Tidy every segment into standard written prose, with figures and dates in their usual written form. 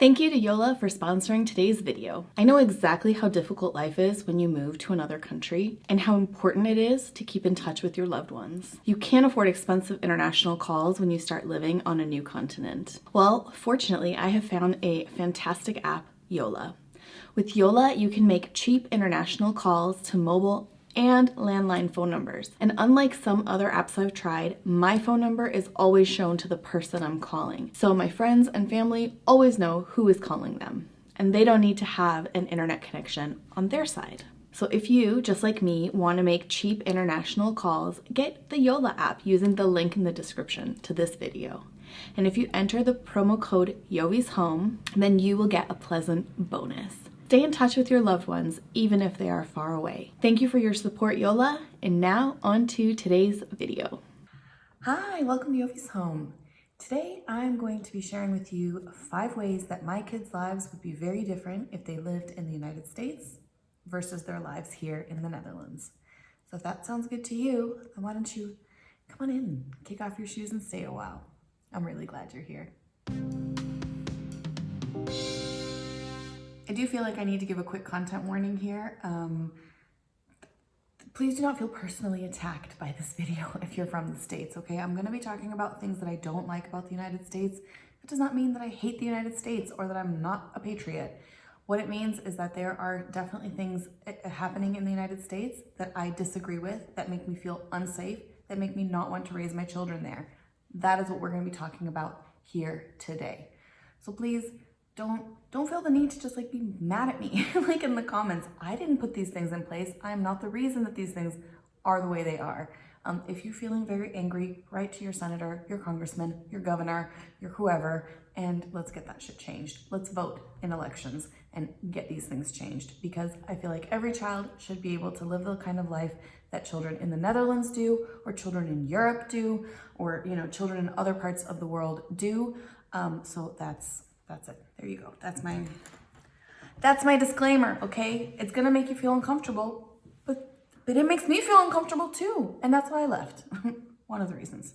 Thank you to Yolla for sponsoring today's video. I know exactly how difficult life is when you move to another country and how important it is to keep in touch with your loved ones. You can't afford expensive international calls when you start living on a new continent. Well, fortunately, I have found a fantastic app, Yolla. With Yolla, you can make cheap international calls to mobile and landline phone numbers. And unlike some other apps I've tried, my phone number is always shown to the person I'm calling. So my friends and family always know who is calling them, and they don't need to have an internet connection on their side. So if you, just like me, want to make cheap international calls, get the Yolla app using the link in the description to this video. And if you enter the promo code Jovie's Home, then you will get a pleasant bonus. Stay in touch with your loved ones, even if they are far away. Thank you for your support, Yolla, and now on to today's video. Hi, welcome to Jovie's Home. Today I'm going to be sharing with you 5 ways that my kids' lives would be very different if they lived in the United States versus their lives here in the Netherlands. So if that sounds good to you, then why don't you come on in, kick off your shoes and stay a while. I'm really glad you're here. I do feel like I need to give a quick content warning here. Please do not feel personally attacked by this video if you're from the States, okay? I'm gonna be talking about things that I don't like about the United States. It does not mean that I hate the United States or that I'm not a patriot. What it means is that there are definitely things happening in the United States that I disagree with, that make me feel unsafe, that make me not want to raise my children there. That is what we're gonna be talking about here today. So please, don't feel the need to just be mad at me like in the comments. I didn't put these things in place. I am not the reason that these things are the way they are. If you're feeling very angry, write to your senator, your congressman, your governor, your whoever, and let's get that shit changed. Let's vote in elections and get these things changed, because I feel like every child should be able to live the kind of life that children in the Netherlands do, or children in Europe do, or children in other parts of the world do. So that's it. There you go. That's my disclaimer, okay? It's gonna make you feel uncomfortable, but it makes me feel uncomfortable too. And that's why I left. One of the reasons.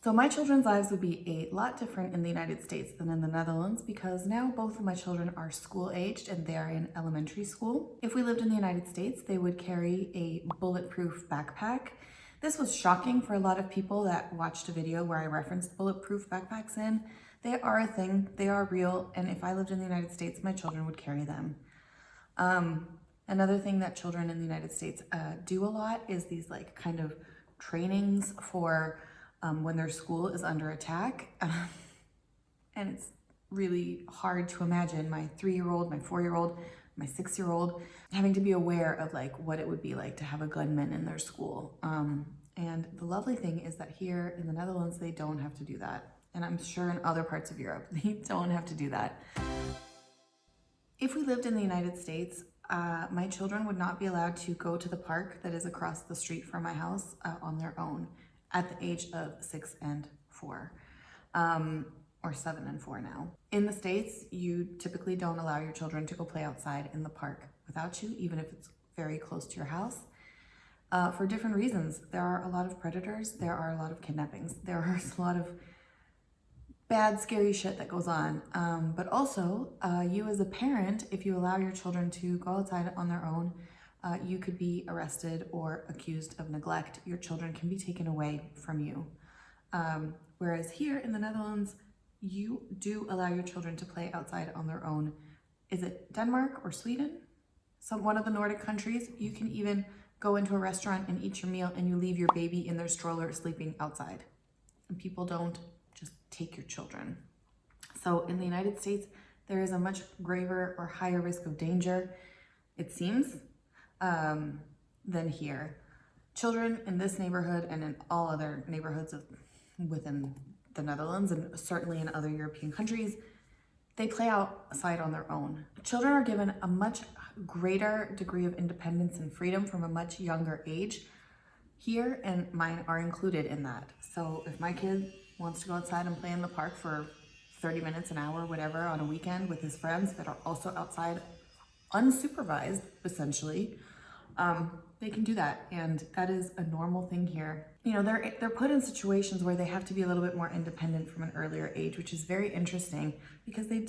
So my children's lives would be a lot different in the United States than in the Netherlands, because now both of my children are school aged and they are in elementary school. If we lived in the United States, they would carry a bulletproof backpack. This was shocking for a lot of people that watched a video where I referenced bulletproof backpacks in. They are a thing, they are real, and if I lived in the United States, my children would carry them. Another thing that children in the United States do a lot is these kind of trainings for when their school is under attack. And it's really hard to imagine my 3-year-old, my 4-year-old, my 6-year-old having to be aware of what it would be like to have a gunman in their school. And the lovely thing is that here in the Netherlands, they don't have to do that. And I'm sure in other parts of Europe, they don't have to do that. If we lived in the United States, my children would not be allowed to go to the park that is across the street from my house on their own at the age of 6 and 4, or 7 and 4 now. In the States, you typically don't allow your children to go play outside in the park without you, even if it's very close to your house. For different reasons. There are a lot of predators, there are a lot of kidnappings, there are a lot of bad, scary shit that goes on. But also, you as a parent, if you allow your children to go outside on their own, you could be arrested or accused of neglect. Your children can be taken away from you. Whereas here in the Netherlands, you do allow your children to play outside on their own. Is it Denmark or Sweden? One of the Nordic countries, you can even go into a restaurant and eat your meal and you leave your baby in their stroller sleeping outside. And people don't just take your children. So in the United States, there is a much graver or higher risk of danger, it seems, than here. Children in this neighborhood and in all other neighborhoods within the Netherlands and certainly in other European countries, they play outside on their own. Children are given a much greater degree of independence and freedom from a much younger age here, and mine are included in that. So if my kid wants to go outside and play in the park for 30 minutes, an hour, whatever, on a weekend with his friends that are also outside unsupervised, essentially, they can do that, and that is a normal thing here. You know, they're put in situations where they have to be a little bit more independent from an earlier age, which is very interesting because they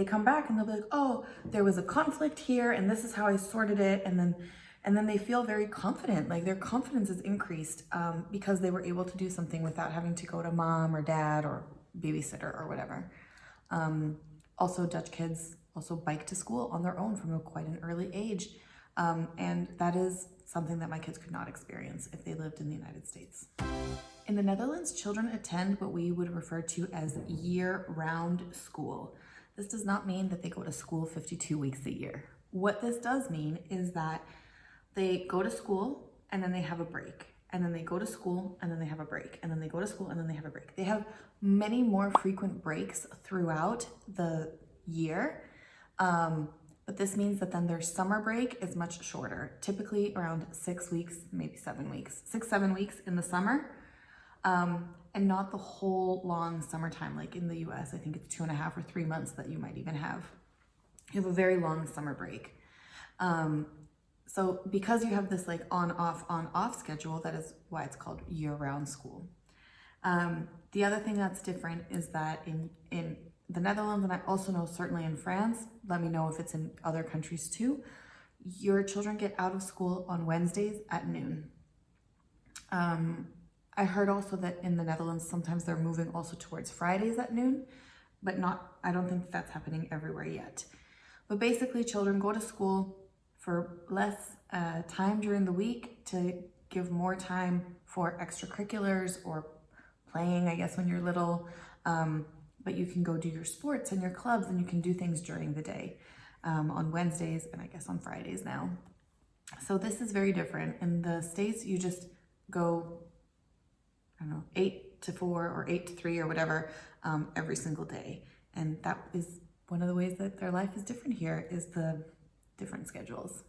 come back and they'll be like, oh, there was a conflict here and this is how I sorted it, and then they feel very confident, like their confidence is increased because they were able to do something without having to go to mom or dad or babysitter or whatever. Also, Dutch kids also bike to school on their own from quite an early age. And that is something that my kids could not experience if they lived in the United States. In the Netherlands, children attend what we would refer to as year-round school. This does not mean that they go to school 52 weeks a year. What this does mean is that they go to school and then they have a break, and then they go to school and then they have a break, and then they go to school and then they have a break. They have many more frequent breaks throughout the year. But this means that then their summer break is much shorter, typically around 6 weeks, maybe 7 weeks, 6-7 weeks in the summer, and not the whole long summertime like in the US. I think it's 2.5 or 3 months that you might even have. You have a very long summer break. So because you have this like on-off schedule, that is why it's called year-round school. The other thing that's different is that in the Netherlands, and I also know certainly in France, let me know if it's in other countries too, your children get out of school on Wednesdays at noon. I heard also that in the Netherlands, sometimes they're moving also towards Fridays at noon, but I don't think that's happening everywhere yet. But basically, children go to school for less time during the week to give more time for extracurriculars or playing, I guess, when you're little. But you can go do your sports and your clubs, and you can do things during the day on Wednesdays and I guess on Fridays now. So this is very different. In the States, you just go, I don't know, 8 to 4 or 8 to 3 or whatever every single day. And that is one of the ways that their life is different here, is the different schedules.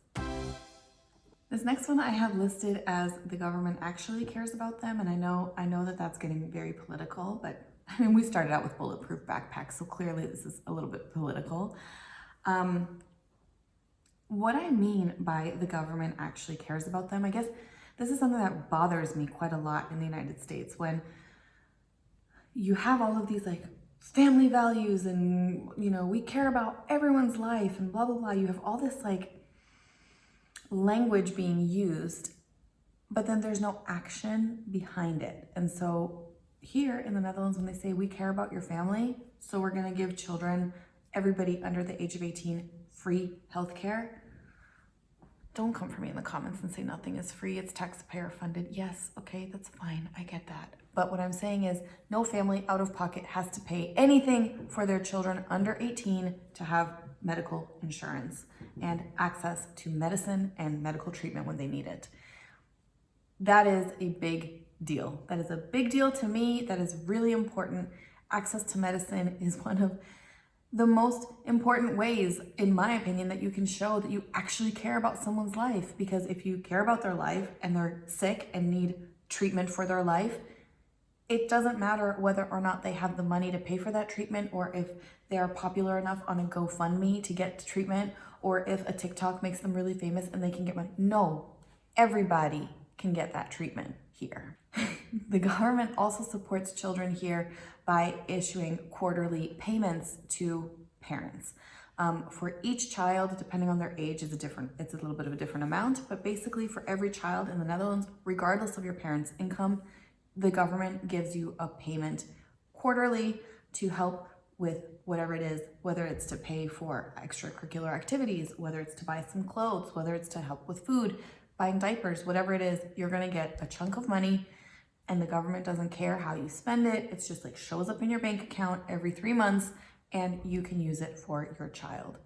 This next one I have listed as the government actually cares about them. And I know that that's getting very political, but I mean, we started out with bulletproof backpacks, so clearly this is a little bit political. What I mean by the government actually cares about them, I guess this is something that bothers me quite a lot in the United States, when you have all of these like family values and, you know, we care about everyone's life and blah, blah, blah. You have all this like language being used, but then there's no action behind it. And so here in the Netherlands, when they say we care about your family, so we're going to give children, everybody under the age of 18, free healthcare. Don't come for me in the comments and say nothing is free, it's taxpayer funded. Yes, okay, that's fine, I get that. But what I'm saying is no family out of pocket has to pay anything for their children under 18 to have medical insurance and access to medicine and medical treatment when they need it. That is a big deal. That is a big deal to me. That is really important. Access to medicine is one of the most important ways, in my opinion, that you can show that you actually care about someone's life. Because if you care about their life and they're sick and need treatment for their life, it doesn't matter whether or not they have the money to pay for that treatment, or if they are popular enough on a GoFundMe to get treatment, or if a TikTok makes them really famous and they can get money. No, everybody can get that treatment here. The government also supports children here by issuing quarterly payments to parents. For each child, depending on their age, it's a little bit of a different amount, but basically for every child in the Netherlands, regardless of your parents' income, the government gives you a payment quarterly to help with whatever it is, whether it's to pay for extracurricular activities, whether it's to buy some clothes, whether it's to help with food, buying diapers, whatever it is, you're gonna get a chunk of money, and the government doesn't care how you spend it. It's just like shows up in your bank account every 3 months and you can use it for your child.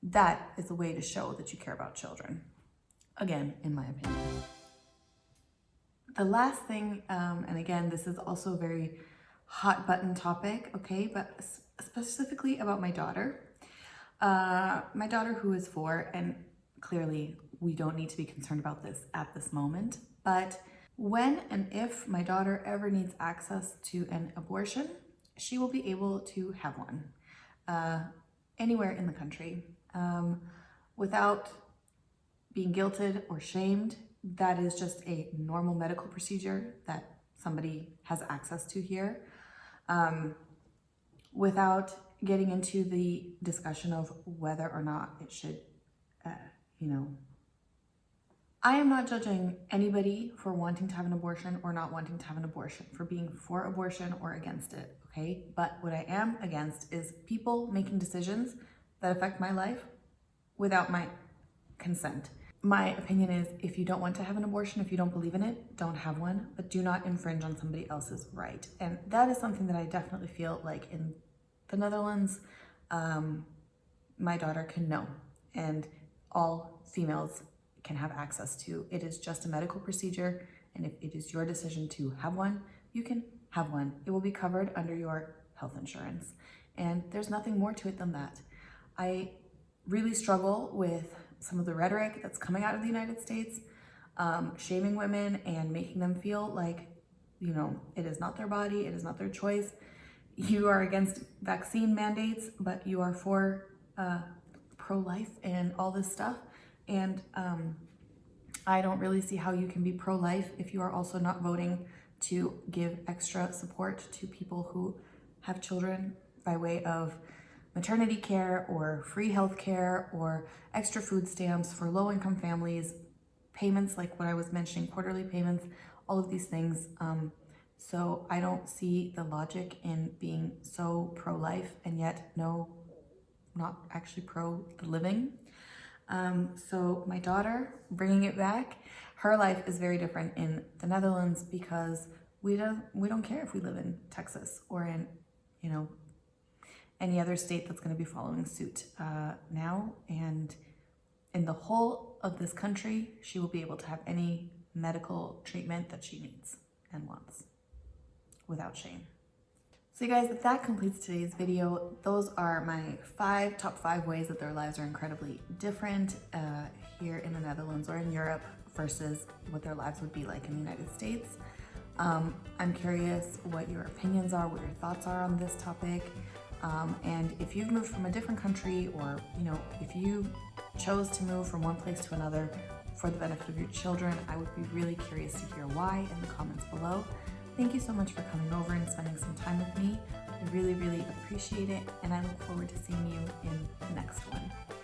That is a way to show that you care about children. Again, in my opinion. The last thing, and again, this is also a very hot button topic, okay, but specifically about my daughter. My daughter who is 4, and clearly we don't need to be concerned about this at this moment, but when and if my daughter ever needs access to an abortion, she will be able to have one anywhere in the country without being guilted or shamed. That is just a normal medical procedure that somebody has access to here. Without getting into the discussion of whether or not it should, I am not judging anybody for wanting to have an abortion or not wanting to have an abortion, for being for abortion or against it, okay? But what I am against is people making decisions that affect my life without my consent. My opinion is, if you don't want to have an abortion, if you don't believe in it, don't have one, but do not infringe on somebody else's right. And that is something that I definitely feel like in the Netherlands, my daughter can know, and all females can have access to. It is just a medical procedure, and if it is your decision to have one, you can have one. It will be covered under your health insurance, and there's nothing more to it than that. I really struggle with some of the rhetoric that's coming out of the United States, shaming women and making them feel like, it is not their body, it is not their choice. You are against vaccine mandates, but you are for pro-life and all this stuff. And I don't really see how you can be pro-life if you are also not voting to give extra support to people who have children by way of maternity care or free health care or extra food stamps for low-income families, payments like what I was mentioning, quarterly payments, all of these things. So I don't see the logic in being so pro-life and yet not actually pro-living. So my daughter, bringing it back, her life is very different in the Netherlands because we don't care if we live in Texas or in, any other state that's going to be following suit now. And in the whole of this country, she will be able to have any medical treatment that she needs and wants without shame. So you guys, that completes today's video. Those are my top five ways that their lives are incredibly different here in the Netherlands or in Europe versus what their lives would be like in the United States. I'm curious what your opinions are, what your thoughts are on this topic. And if you've moved from a different country or, if you chose to move from one place to another for the benefit of your children, I would be really curious to hear why in the comments below. Thank you so much for coming over and spending some time with me. I really, really appreciate it, and I look forward to seeing you in the next one.